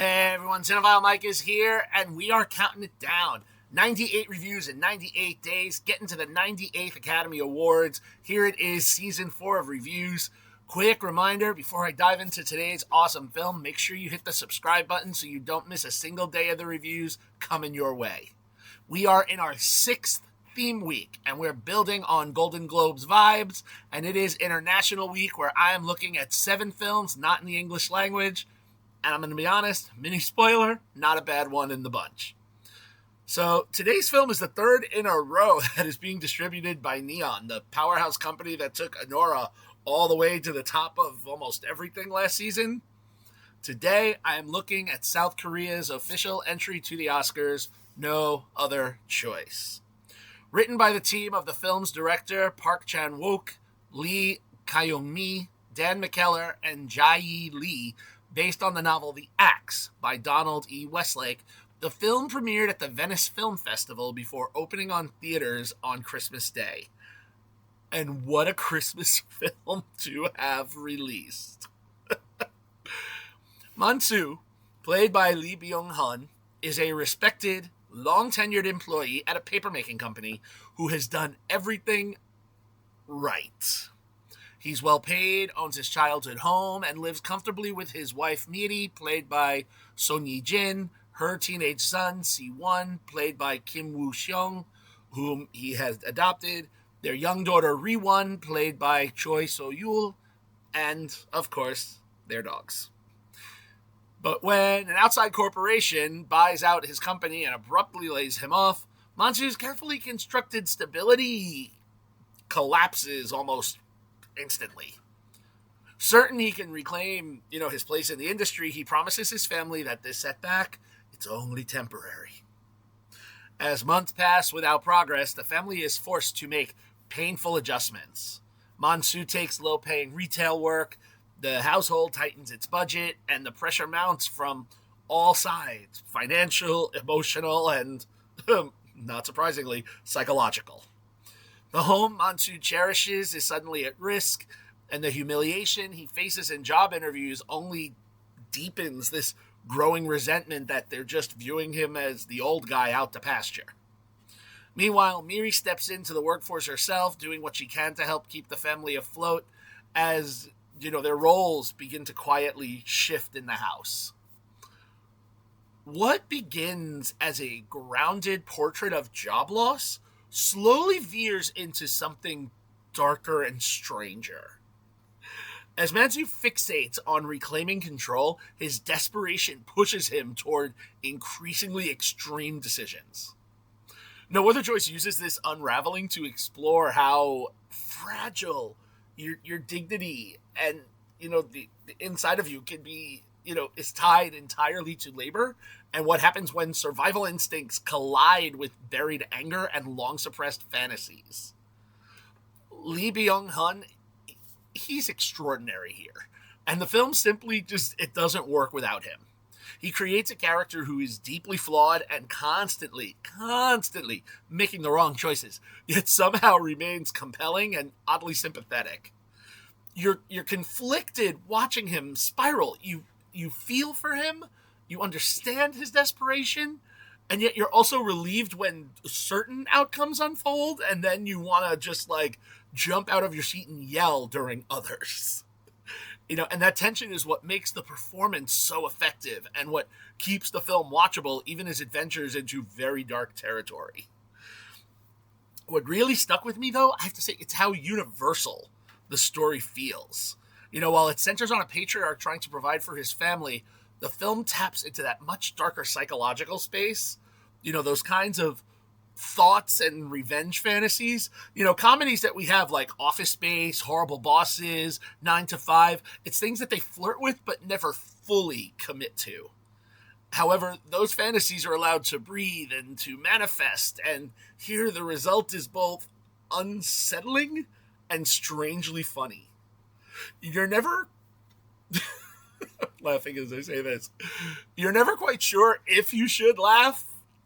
Hey everyone, Cinephile Mike is here, and we are counting it down. 98 reviews in 98 days, getting to the 98th Academy Awards. Here it is, Season 4 of reviews. Quick reminder, before I dive into today's awesome film, make sure you hit the subscribe button so you don't miss a single day of the reviews coming your way. We are in our 6th theme week, and we're building on Golden Globes vibes, and it is International Week, where I am looking at 7 films not in the English language. And I'm going to be honest, mini spoiler, not a bad one in the bunch. So today's film is the third in a row that is being distributed by Neon, the powerhouse company that took Anora all the way to the top of almost everything last season. Today, I am looking at South Korea's official entry to the Oscars, No Other Choice. Written by the team of the film's director, Park Chan-wook, Lee Byung-hun, Dan McKellar, and Jae Lee, based on the novel The Axe by Donald E. Westlake, the film premiered at the Venice Film Festival before opening on theaters on Christmas Day. And what a Christmas film to have released. Mansu, played by Lee Byung-hun, is a respected, long-tenured employee at a papermaking company who has done everything right. He's well paid, owns his childhood home, and lives comfortably with his wife, Miri, played by Son Ye-jin, her teenage son, Si-won, played by Kim Woo-seong, whom he has adopted, their young daughter, Ri-won, played by Choi So-yul, and, of course, their dogs. But when an outside corporation buys out his company and abruptly lays him off, Mansu's carefully constructed stability collapses almost instantly. Certain he can reclaim, his place in the industry, he promises his family that this setback, it's only temporary. As months pass without progress, the family is forced to make painful adjustments. Mansu takes low-paying retail work, the household tightens its budget, and the pressure mounts from all sides, financial, emotional, and, not surprisingly, psychological. The home Mansu cherishes is suddenly at risk, and the humiliation he faces in job interviews only deepens this growing resentment that they're just viewing him as the old guy out to pasture. Meanwhile, Miri steps into the workforce herself, doing what she can to help keep the family afloat as, their roles begin to quietly shift in the house. What begins as a grounded portrait of job loss slowly veers into something darker and stranger. As Mansu fixates on reclaiming control, his desperation pushes him toward increasingly extreme decisions. No Other Choice uses this unraveling to explore how fragile your dignity and, the inside of you can be, is tied entirely to labor, and what happens when survival instincts collide with buried anger and long-suppressed fantasies. Lee Byung-hun, he's extraordinary here, and the film simply it doesn't work without him. He creates a character who is deeply flawed and constantly making the wrong choices, yet somehow remains compelling and oddly sympathetic. You're conflicted watching him spiral. You feel for him, you understand his desperation, and yet you're also relieved when certain outcomes unfold, and then you want to just jump out of your seat and yell during others. And that tension is what makes the performance so effective and what keeps the film watchable even as it ventures into very dark territory. What really stuck with me, though, I have to say, it's how universal the story feels. While it centers on a patriarch trying to provide for his family, the film taps into that much darker psychological space. Those kinds of thoughts and revenge fantasies. Comedies that we have like Office Space, Horrible Bosses, 9 to 5. It's things that they flirt with but never fully commit to. However, those fantasies are allowed to breathe and to manifest, and here the result is both unsettling and strangely funny. You're never laughing as I say this. You're never quite sure if you should laugh.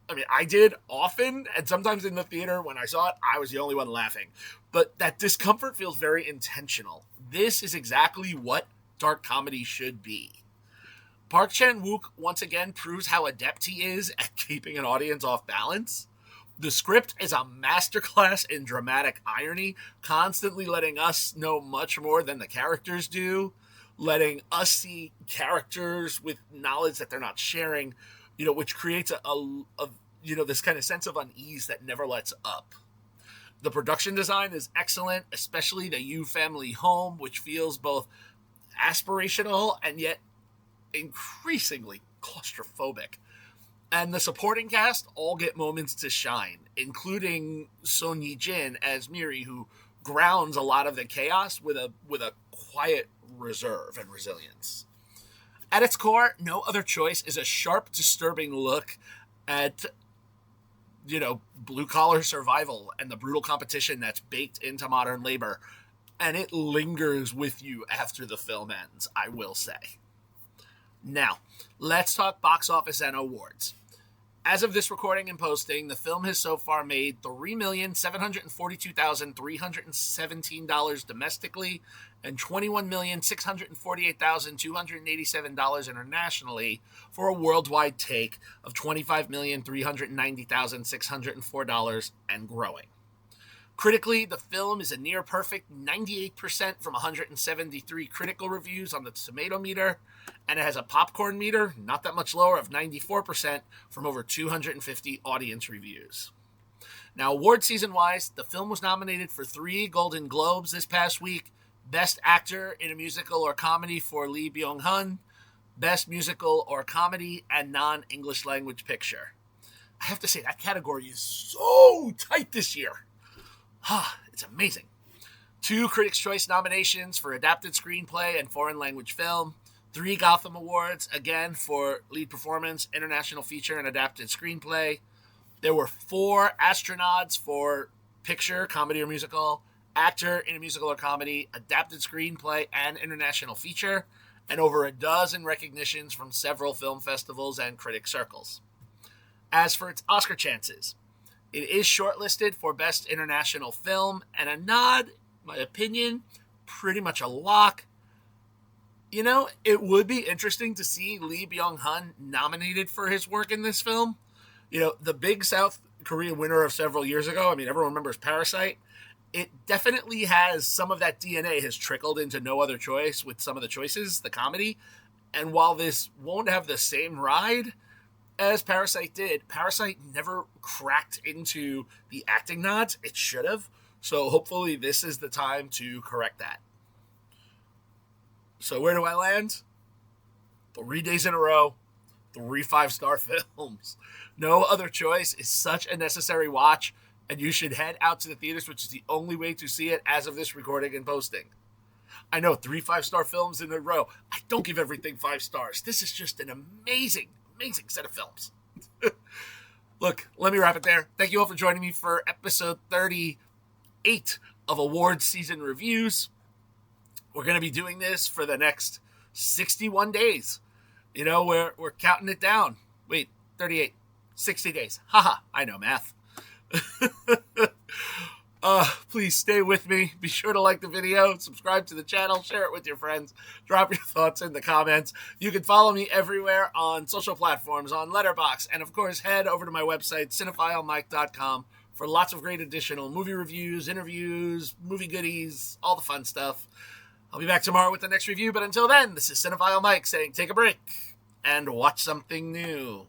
I mean, I did often, and sometimes in the theater when I saw it, I was the only one laughing. But that discomfort feels very intentional. This is exactly what dark comedy should be. Park Chan-wook once again proves how adept he is at keeping an audience off balance. The script is a masterclass in dramatic irony, constantly letting us know much more than the characters do, letting us see characters with knowledge that they're not sharing, which creates this kind of sense of unease that never lets up. The production design is excellent, especially the Yu family home, which feels both aspirational and yet increasingly claustrophobic. And the supporting cast all get moments to shine, including Son Ye-jin as Miri, who grounds a lot of the chaos with a quiet reserve and resilience. At its core, No Other Choice is a sharp, disturbing look at blue-collar survival and the brutal competition that's baked into modern labor. And it lingers with you after the film ends, I will say. Now, let's talk box office and awards. As of this recording and posting, the film has so far made $3,742,317 domestically and $21,648,287 internationally, for a worldwide take of $25,390,604 and growing. Critically, the film is a near perfect 98% from 173 critical reviews on the tomato meter, and it has a popcorn meter, not that much lower, of 94% from over 250 audience reviews. Now, award season-wise, the film was nominated for 3 Golden Globes this past week: Best Actor in a Musical or Comedy for Lee Byung-hun, Best Musical or Comedy and Non-English Language Picture. I have to say, that category is so tight this year. It's amazing. 2 Critics' Choice nominations for Adapted Screenplay and Foreign Language Film. 3 Gotham Awards, again, for Lead Performance, International Feature, and Adapted Screenplay. There were 4 Astronauts for Picture, Comedy or Musical, Actor in a Musical or Comedy, Adapted Screenplay, and International Feature, and over a dozen recognitions from several film festivals and critic circles. As for its Oscar chances, it is shortlisted for Best International Film, and a nod, in my opinion, pretty much a lock. It would be interesting to see Lee Byung-hun nominated for his work in this film. The big South Korea winner of several years ago, everyone remembers Parasite. It definitely has some of that DNA has trickled into No Other Choice with some of the choices, the comedy. And while this won't have the same ride as Parasite did, Parasite never cracked into the acting nods. It should have. So hopefully this is the time to correct that. So where do I land? 3 days in a row, 3 5-star films. No Other Choice is such a necessary watch, and you should head out to the theaters, which is the only way to see it as of this recording and posting. I know, 3 5-star films in a row. I don't give everything 5 stars. This is just an amazing set of films. Look, let me wrap it there. Thank you all for joining me for episode 38 of Awards Season Reviews. We're going to be doing this for the next 61 days. We're counting it down. Wait, 38, 60 days. Haha, I know math. Please stay with me. Be sure to like the video, subscribe to the channel, share it with your friends, drop your thoughts in the comments. You can follow me everywhere on social platforms, on Letterboxd, and of course head over to my website, cinephilemike.com, for lots of great additional movie reviews, interviews, movie goodies, all the fun stuff. I'll be back tomorrow with the next review, but until then, this is Cinephile Mike saying take a break and watch something new.